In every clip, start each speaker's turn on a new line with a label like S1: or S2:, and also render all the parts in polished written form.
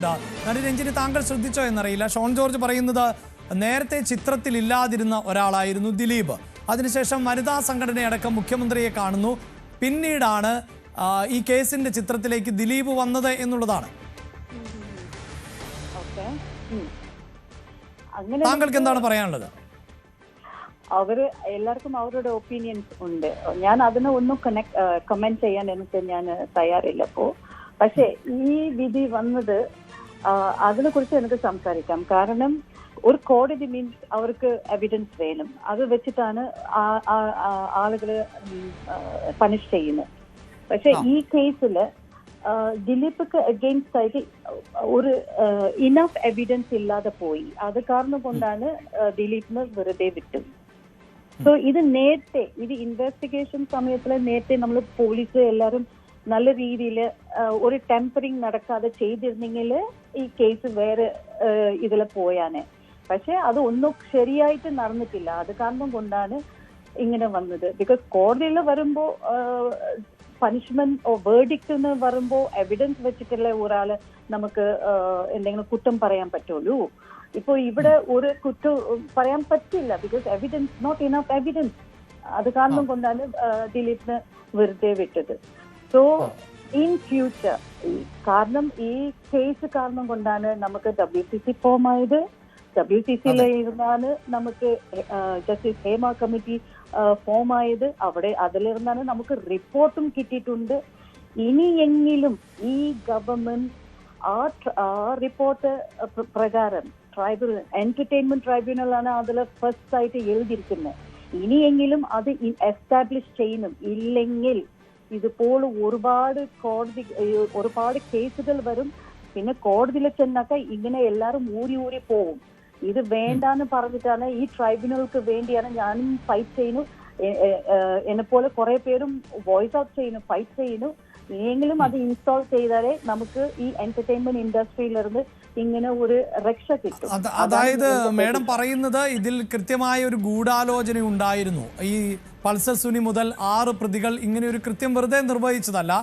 S1: നടി രഞ്ജിനി, താങ്കൾ ശ്രദ്ധിച്ചോ എന്നറിയില്ല, ഷോൺ ജോർജ് പറയുന്നത് നേരത്തെ ചിത്രത്തിലില്ലാതിരുന്ന ഒരാളായിരുന്നു ദിലീപ്. അതിനുശേഷം വനിതാ സംഘടനയടക്കം മുഖ്യമന്ത്രിയെ കാണുന്നു. പിന്നീടാണ് ഈ കേസിന്റെ ചിത്രത്തിലേക്ക് ദിലീപ് വന്നത് എന്നുള്ളതാണ്. താങ്കൾക്ക് എന്താണ് പറയാനുള്ളത്?
S2: അവര് എല്ലാവർക്കും അവരുടെ ഒപ്പീനിയൻസ് ഉണ്ട്. ഞാൻ അതിനെ ഒന്നും കമന്റ് ചെയ്യാൻ എനിക്ക് ഞാൻ തയ്യാറില്ല. പക്ഷെ ഈ വിധി വന്നത് അതിനെ കുറിച്ച് എനിക്ക് സംസാരിക്കാം. കാരണം ഒരു കോടതി മീൻസ് അവർക്ക് എവിഡൻസ് വേണം. അത് വെച്ചിട്ടാണ് ആളുകള് പണിഷ് ചെയ്യുന്നത്. പക്ഷെ ഈ കേസില് ദിലീപിക്ക് അഗെയിൻസ്റ്റ് ആയിട്ട് ഒരു ഇനഫ് എവിഡൻസ് ഇല്ലാതെ പോയി. അത് കാരണം കൊണ്ടാണ് ദിലീപിന് വെറുതെ വിട്ടു. സോ ഇത് നേരത്തെ ഇൻവെസ്റ്റിഗേഷൻ സമയത്തില് നേരത്തെ നമ്മൾ പോലീസ് എല്ലാവരും നല്ല രീതിയിൽ ഒരു ടെമ്പറിങ് നടക്കാതെ ചെയ്തിരുന്നെങ്കിൽ ഈ കേസ് വേറെ ഇതിൽ പോയാനെ. പക്ഷെ അത് ഒന്നും ശരിയായിട്ട് നടന്നിട്ടില്ല. അത് കാരണം കൊണ്ടാണ് ഇങ്ങനെ വന്നത്. ബിക്കോസ് കോടതിയിൽ വരുമ്പോ പണിഷ്മെന്റ് വേർഡിക്റ്റ് വരുമ്പോ എവിഡൻസ് വെച്ചിട്ടുള്ള ഒരാള് നമുക്ക് എന്തെങ്കിലും കുറ്റം പറയാൻ പറ്റുള്ളൂ. ഇപ്പൊ ഇവിടെ ഒരു കുറ്റം പറയാൻ പറ്റില്ല. Because evidence not enough evidence. അത് കാരണം കൊണ്ടാണ് ദിലീപിന് വെറുതെ വിട്ടത്. സോ ഇൻ ഫ്യൂച്ചർ കാരണം ഈ കേസ് കാരണം കൊണ്ടാണ് നമുക്ക് WCC ഫോം ആയത്. WCCയിലിരുന്നാണ് നമുക്ക് ജസ്റ്റിസ് ഹേമ കമ്മിറ്റി ഫോം ആയത്. അതിലിരുന്നാണ് നമുക്ക് റിപ്പോർട്ടും കിട്ടിയിട്ടുണ്ട്. ഇനിയെങ്കിലും ഈ ഗവൺമെന്റ് ആ റിപ്പോർട്ട് പ്രകാരം എന്റർടൈൻമെന്റ് ട്രൈബ്യൂണലാണ് അതിൽ ഫസ്റ്റ് ആയിട്ട് എഴുതിയിരിക്കുന്നത്. ഇനിയെങ്കിലും അത് എസ്റ്റാബ്ലിഷ് ചെയ്യണം. ഇല്ലെങ്കിൽ ഇതുപോലെ ഒരുപാട് കേസുകൾ വരും. പിന്നെ കോടതിയിൽ ചെന്നൊക്കെ ഇങ്ങനെ എല്ലാരും ഊരി പോകും. ഇത് വേണ്ടാന്ന് പറഞ്ഞിട്ടാണ് ഈ ട്രൈബ്യൂണലുകൾക്ക് വേണ്ടിയാണ് ഞാനും ഫൈറ്റ് ചെയ്യുന്നു. എന്നെ പോലെ കുറെ പേരും വോയിസ് ഔട്ട് ചെയ്യുന്നു, ഫൈറ്റ് ചെയ്യുന്നു. ഇനിയെങ്കിലും അത് ഇൻസ്റ്റാൾ ചെയ്താലേ നമുക്ക് ഈ എന്റർടൈൻമെന്റ് ഇൻഡസ്ട്രിയിലിருந்து ഇങ്ങനെ ഒരു രക്ഷ കിട്ടും.
S1: അതായത് മേഡം പറയുന്നത് ഇതിൽ കൃത്യമായ ഒരു ഗൂഢാലോചന ഉണ്ടായിരുന്നു. ഈ പൾസർ സുനി മുതൽ 6 പ്രതികൾ ഇങ്ങനെ ഒരു കൃത്യം വെറുതെ നിർവഹിച്ചതല്ല.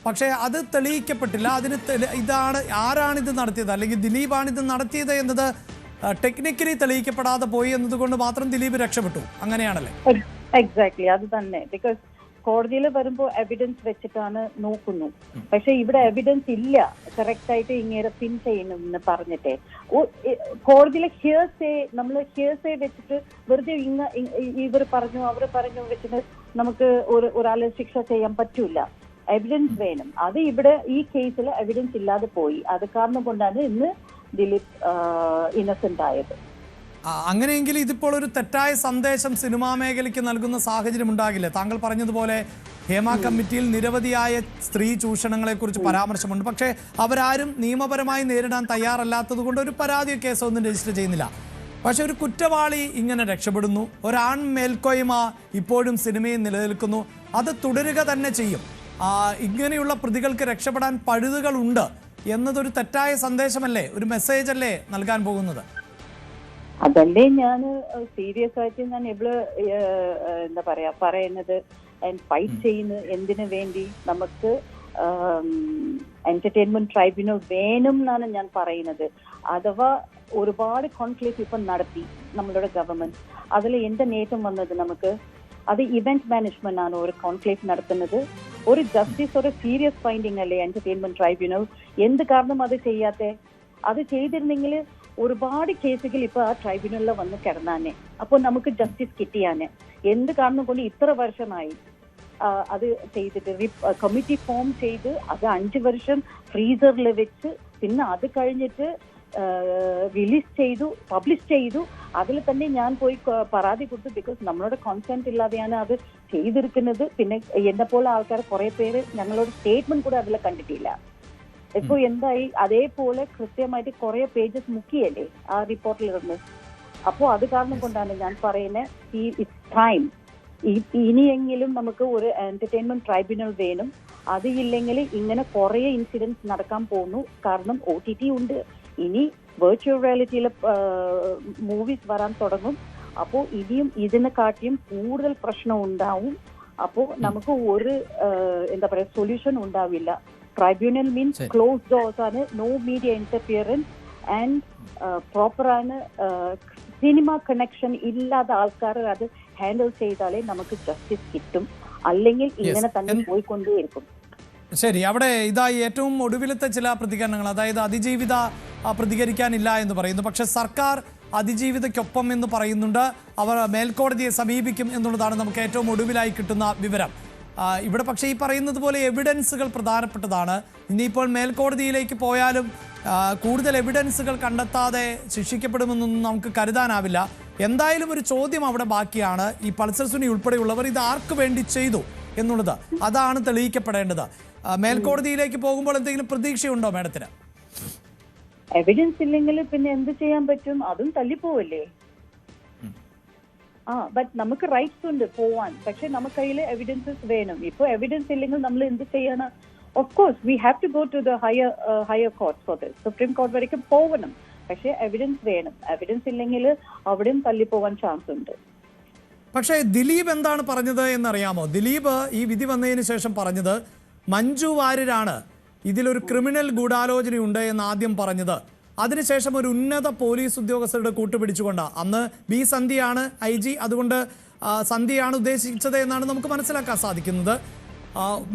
S1: പക്ഷേ അത് തെളിയിക്കപ്പെട്ടില്ല. ആരാണിത് നടത്തിയത്, അല്ലെങ്കിൽ ദിലീപാണിത് നടത്തിയത് എന്നത് ടെക്നിക്കലി തെളിയിക്കപ്പെടാതെ പോയി എന്നതുകൊണ്ട് മാത്രം ദിലീപ് രക്ഷപ്പെട്ടു. അങ്ങനെയാണല്ലേ?
S2: എക്സാക്ട്ലി, അത് തന്നെ. ബിക്കോസ് കോടതിയിൽ വരുമ്പോ എവിഡൻസ് വെച്ചിട്ടാണ് നോക്കുന്നു. പക്ഷെ ഇവിടെ എവിഡൻസ് ഇല്ല കറക്റ്റ് ആയിട്ട് ഇങ്ങനെ പിൻ ചെയ്യണമെന്ന് പറഞ്ഞിട്ടേ. കോടതിയിലെ ഹിയർസേ വെച്ചിട്ട് വെറുതെ ഇവർ പറഞ്ഞു അവർ പറഞ്ഞു വെച്ചിട്ട് നമുക്ക് ഒരാളെ ശിക്ഷ ചെയ്യാൻ പറ്റൂല. എവിഡൻസ് വേണം. അത് ഇവിടെ ഈ കേസിൽ എവിഡൻസ് ഇല്ലാതെ പോയി. അത് കാരണം കൊണ്ടാണ് ഇന്ന് ദിലീപ് ഇന്നസെന്റ് ആയത്.
S1: അങ്ങനെയെങ്കിൽ ഇതിപ്പോൾ ഒരു തെറ്റായ സന്ദേശം സിനിമാ മേഖലയ്ക്ക് നൽകുന്ന സാഹചര്യം ഉണ്ടാകില്ലേ? താങ്കൾ പറഞ്ഞതുപോലെ ഹേമ കമ്മിറ്റിയിൽ നിരവധിയായ സ്ത്രീ ചൂഷണങ്ങളെ കുറിച്ച് പരാമർശമുണ്ട്. പക്ഷേ അവരാരും നിയമപരമായി നേരിടാൻ തയ്യാറല്ലാത്തത് കൊണ്ട് ഒരു പരാതിയോ കേസോ ഒന്നും രജിസ്റ്റർ ചെയ്യുന്നില്ല. പക്ഷെ ഒരു കുറ്റവാളി ഇങ്ങനെ രക്ഷപ്പെടുന്നു. ഒരാൺ മേൽക്കോയ്മ ഇപ്പോഴും സിനിമയിൽ നിലനിൽക്കുന്നു. അത് തുടരുക തന്നെ ചെയ്യും. ഇങ്ങനെയുള്ള പ്രതികൾക്ക് രക്ഷപ്പെടാൻ പഴുതുകളുണ്ട് എന്നതൊരു തെറ്റായ സന്ദേശമല്ലേ, ഒരു മെസ്സേജ് അല്ലേ നൽകാൻ പോകുന്നത്?
S2: അതല്ലേ ഞാൻ സീരിയസ് ആയിട്ട് ഞാൻ എവിടെ എന്താ പറയാ പറയുന്നത്, ഫൈറ്റ് ചെയ്യുന്നത് എന്തിനു വേണ്ടി നമുക്ക് എന്റർടൈൻമെന്റ് ട്രൈബ്യൂണൽ വേണം എന്നാണ് ഞാൻ പറയുന്നത്. അഥവാ ഒരുപാട് കോൺക്ലേവ് ഇപ്പം നടത്തി നമ്മളുടെ ഗവൺമെന്റ്. അതിൽ എന്റെ നേട്ടം വന്നത് നമുക്ക് അത് ഇവന്റ് മാനേജ്മെന്റ് ആണ് ഒരു കോൺക്ലേവ് നടത്തുന്നത്. ഒരു ജസ്റ്റിസ് ഒരു സീരിയസ് ഫൈൻഡിങ് അല്ലേ എന്റർടൈൻമെന്റ് ട്രൈബ്യൂണൽ. എന്ത് കാരണം അത് ചെയ്യാത്തെ? അത് ചെയ്തിരുന്നെങ്കിൽ ഒരുപാട് കേസുകൾ ഇപ്പൊ ആ ട്രൈബ്യൂണലിൽ വന്ന് കിടന്നാനെ. അപ്പൊ നമുക്ക് ജസ്റ്റിസ് കിട്ടിയാനെ. എന്ത് കാരണം കൊണ്ട് ഇത്ര വർഷമായി അത് ചെയ്തിട്ട് കമ്മിറ്റി ഫോം ചെയ്ത് അത് 5 വർഷം ഫ്രീസറിൽ വെച്ച് പിന്നെ അത് കഴിഞ്ഞിട്ട് റിലീസ് ചെയ്തു, പബ്ലിഷ് ചെയ്തു. അതിൽ തന്നെ ഞാൻ പോയി പരാതി കൊടുത്തു. ബിക്കോസ് നമ്മളുടെ കോൺസെന്റ് ഇല്ലാതെയാണ് അത് ചെയ്തിരിക്കുന്നത്. പിന്നെ എന്നെ പോലെ ആൾക്കാർ കുറെ പേര് ഞങ്ങളോട് സ്റ്റേറ്റ്മെന്റ് കൂടെ അതിൽ കണ്ടിട്ടില്ല. ഇപ്പൊ എന്തായി? അതേപോലെ കൃത്യമായിട്ട് കുറെ പേജസ് മുക്കിയല്ലേ ആ റിപ്പോർട്ടിലിരുന്ന്. അപ്പോ അത് കാരണം കൊണ്ടാണ് ഞാൻ പറയുന്നത് ഇറ്റ്സ് ടൈം. ഇനിയെങ്കിലും നമുക്ക് ഒരു എന്റർടൈൻമെന്റ് ട്രൈബ്യൂണൽ വേണം. അത് ഇല്ലെങ്കിൽ ഇങ്ങനെ കുറെ ഇൻസിഡൻസ് നടക്കാൻ പോകുന്നു. കാരണം OTT ഉണ്ട്, ഇനി വെർച്വൽ റിയാലിറ്റിയിലെ മൂവീസ് വരാൻ തുടങ്ങും. അപ്പോൾ ഇനിയും ഇതിനെക്കാട്ടിയും കൂടുതൽ പ്രശ്നം ഉണ്ടാവും. അപ്പോൾ നമുക്ക് ഒരു എന്താ പറയാ സൊല്യൂഷൻ ഉണ്ടാവില്ല. ട്രൈബ്യൂണൽ മീൻസ് ക്ലോസ് ഡോർസ് ആണ്, നോ മീഡിയ ഇന്റർഫിയറൻസ് ആൻഡ് പ്രോപ്പറാണ് സിനിമ കണക്ഷൻ ഇല്ലാത്ത ആൾക്കാർ അത് ഹാൻഡിൽ ചെയ്താലേ നമുക്ക് ജസ്റ്റിസ് കിട്ടും. അല്ലെങ്കിൽ ഇങ്ങനെ തന്നെ പോയിക്കൊണ്ടേയിരിക്കും.
S1: ശരി, അവിടെ ഇതായി ഏറ്റവും ഒടുവിലത്തെ ചില പ്രതികരണങ്ങൾ, അതായത് അതിജീവിത പ്രതികരിക്കാനില്ല എന്ന് പറയുന്നു. പക്ഷെ സർക്കാർ അതിജീവിതയ്ക്കൊപ്പം എന്ന് പറയുന്നുണ്ട്. അവർ മേൽക്കോടതിയെ സമീപിക്കും എന്നുള്ളതാണ് നമുക്ക് ഏറ്റവും ഒടുവിലായി കിട്ടുന്ന വിവരം. ഇവിടെ പക്ഷേ ഈ പറയുന്നത് പോലെ എവിഡൻസുകൾ പ്രധാനപ്പെട്ടതാണ്. ഇനിയിപ്പോൾ മേൽക്കോടതിയിലേക്ക് പോയാലും കൂടുതൽ എവിഡൻസുകൾ കണ്ടെത്താതെ ശിക്ഷിക്കപ്പെടുമെന്നൊന്നും നമുക്ക് കരുതാനാവില്ല. എന്തായാലും ഒരു ചോദ്യം അവിടെ ബാക്കിയാണ്. ഈ പൾസർ സുനി ഉൾപ്പെടെയുള്ളവർ ഇത് ആർക്ക് വേണ്ടി ചെയ്തു എന്നുള്ളത്, അതാണ് തെളിയിക്കപ്പെടേണ്ടത്. മേൽക്കോടതിയിലേക്ക് പോകുമ്പോൾ എന്തെങ്കിലും പ്രതീക്ഷയുണ്ടോ മാഡത്തിന്?
S2: എവിഡൻസ് ഇല്ലെങ്കിൽ പിന്നെ എന്ത് ചെയ്യാൻ പറ്റും? അതും തല്ലിപ്പോവല്ലേ. ബട്ട് നമുക്ക് റൈറ്റ്സ് ഉണ്ട് പോവാൻ. പക്ഷെ നമുക്ക് കയ്യിൽ എവിഡൻസസ് വേണം. ഇപ്പൊ എവിഡൻസ് ഇല്ലെങ്കിൽ നമ്മൾ എന്ത് ചെയ്യണം? Of course we have to go to the higher court for this. Supreme court വരയ്ക്കും പോകണം. പക്ഷെ എവിഡൻസ് വേണം. എവിഡൻസ് ഇല്ലെങ്കിൽ അവിടെയും തല്ലിപ്പോവാൻ ചാൻസ് ഉണ്ട്.
S1: പക്ഷേ ദിലീപ് എന്താണ് പറഞ്ഞത് എന്നറിയാമോ? ദിലീപ് ഈ വിധി വന്നതിന് ശേഷം പറഞ്ഞത് മഞ്ജു വാര്യരാണ് ഇതിലൊരു ക്രിമിനൽ ഗൂഢാലോചനയുണ്ട് എന്ന് ആദ്യം പറഞ്ഞത്. അതിനുശേഷം ഒരു ഉന്നത പോലീസ് ഉദ്യോഗസ്ഥരുടെ കൂട്ടുപിടിച്ചുകൊണ്ടാണ്. അന്ന് ബി സന്ധ്യയാണ് IG, അതുകൊണ്ട് സന്ധ്യയാണ് ഉദ്ദേശിച്ചത് എന്നാണ് നമുക്ക് മനസ്സിലാക്കാൻ സാധിക്കുന്നത്.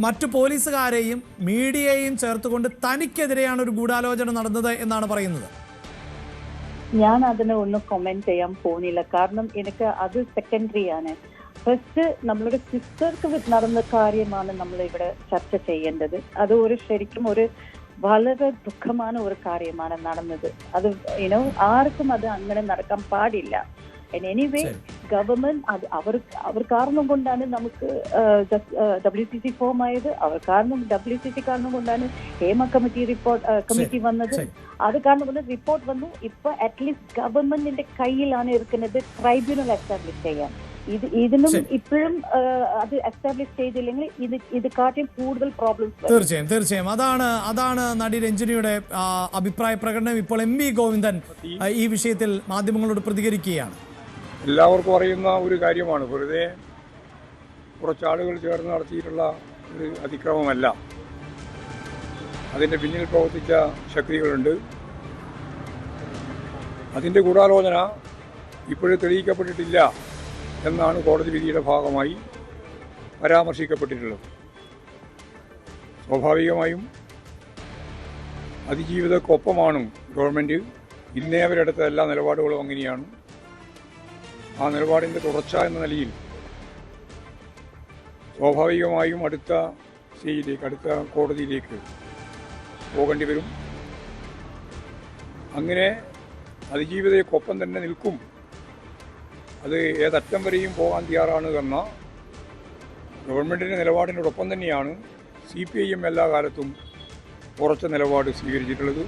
S1: മറ്റു പോലീസുകാരെയും മീഡിയയെയും ചേർത്തുകൊണ്ട് തനിക്കെതിരെയാണ് ഒരു ഗൂഢാലോചന നടന്നത് എന്നാണ് പറയുന്നത്.
S2: ഞാൻ അതിനെ ഒന്നും കമന്റ് ചെയ്യാൻ പോകുന്നില്ല. കാരണം എനിക്ക് അത് സെക്കൻഡറി ആണ്. ഫസ്റ്റ് നമ്മളുടെ സിസ്റ്റർക്ക് നടന്ന കാര്യമാണ് നമ്മൾ ഇവിടെ ചർച്ച ചെയ്യേണ്ടത്. അത് ശരിക്കും വളരെ ദുഃഖமான ഒരു കാര്യമാണ് നടന്നത്. അത് ആർക്കും അത് അങ്ങനെ നടക്കാൻ പാടില്ല. എനിവേ ഗവൺമെന്റ് അവർ കാരണം കൊണ്ടാണ് നമുക്ക് WCC ഫോം ആയത്. WCC കാരണം കൊണ്ടാണ് ഹേമ കമ്മിറ്റി വന്നത്. അത് കാരണം കൊണ്ട് റിപ്പോർട്ട് വന്നു. ഇപ്പൊ അറ്റ്ലീസ്റ്റ് ഗവൺമെന്റിന്റെ കയ്യിലാണ് ഇരിക്കുന്നത് ട്രൈബ്യൂണൽ എസ്റ്റാബ്ലിഷ് ചെയ്യാൻ. ഇതിനും ഇപ്പോഴും അത് എസ്റ്റാബ്ലിഷ് ചെയ്തില്ലെങ്കിൽ ഇത് കാട്ടിയും കൂടുതൽ പ്രോബ്ലംസ്.
S1: തീർച്ചയായും അതാണ് നടി രഞ്ജിനിയുടെ അഭിപ്രായ പ്രകടനം. ഇപ്പോൾ MP ഗോവിന്ദൻ ഈ വിഷയത്തിൽ മാധ്യമങ്ങളോട് പ്രതികരിക്കുകയാണ്.
S3: എല്ലാവർക്കും അറിയുന്ന ഒരു കാര്യമാണ്. വെറുതെ കുറച്ചാളുകൾ ചേർന്ന് നടത്തിയിട്ടുള്ള ഒരു അതിക്രമമല്ല. അതിൻ്റെ പിന്നിൽ പ്രവർത്തിച്ച ശക്തികളുണ്ട്. അതിൻ്റെ ഗൂഢാലോചന ഇപ്പോഴും തെളിയിക്കപ്പെട്ടിട്ടില്ല എന്നാണ് കോടതി വിധിയുടെ ഭാഗമായി പരാമർശിക്കപ്പെട്ടിട്ടുള്ളത്. സ്വാഭാവികമായും അതിജീവിതക്കൊപ്പമാണ് ഗവൺമെൻറ്. ഇന്നേ അവരെടുത്ത എല്ലാ നിലപാടുകളും അങ്ങനെയാണ്. ആ നിലപാടിൻ്റെ തുടർച്ച എന്ന നിലയിൽ സ്വാഭാവികമായും അടുത്ത കോടതിയിലേക്ക് പോകേണ്ടി വരും. അങ്ങനെ അതിജീവിതയ്ക്കൊപ്പം തന്നെ നിൽക്കും. അത് ഏതറ്റം വരെയും പോകാൻ തയ്യാറാണ് എന്ന ഗവൺമെൻറ്റിൻ്റെ നിലപാടിനോടൊപ്പം തന്നെയാണ് CPIM എല്ലാ കാലത്തും ഉറച്ച നിലപാട് സ്വീകരിച്ചിട്ടുള്ളത്.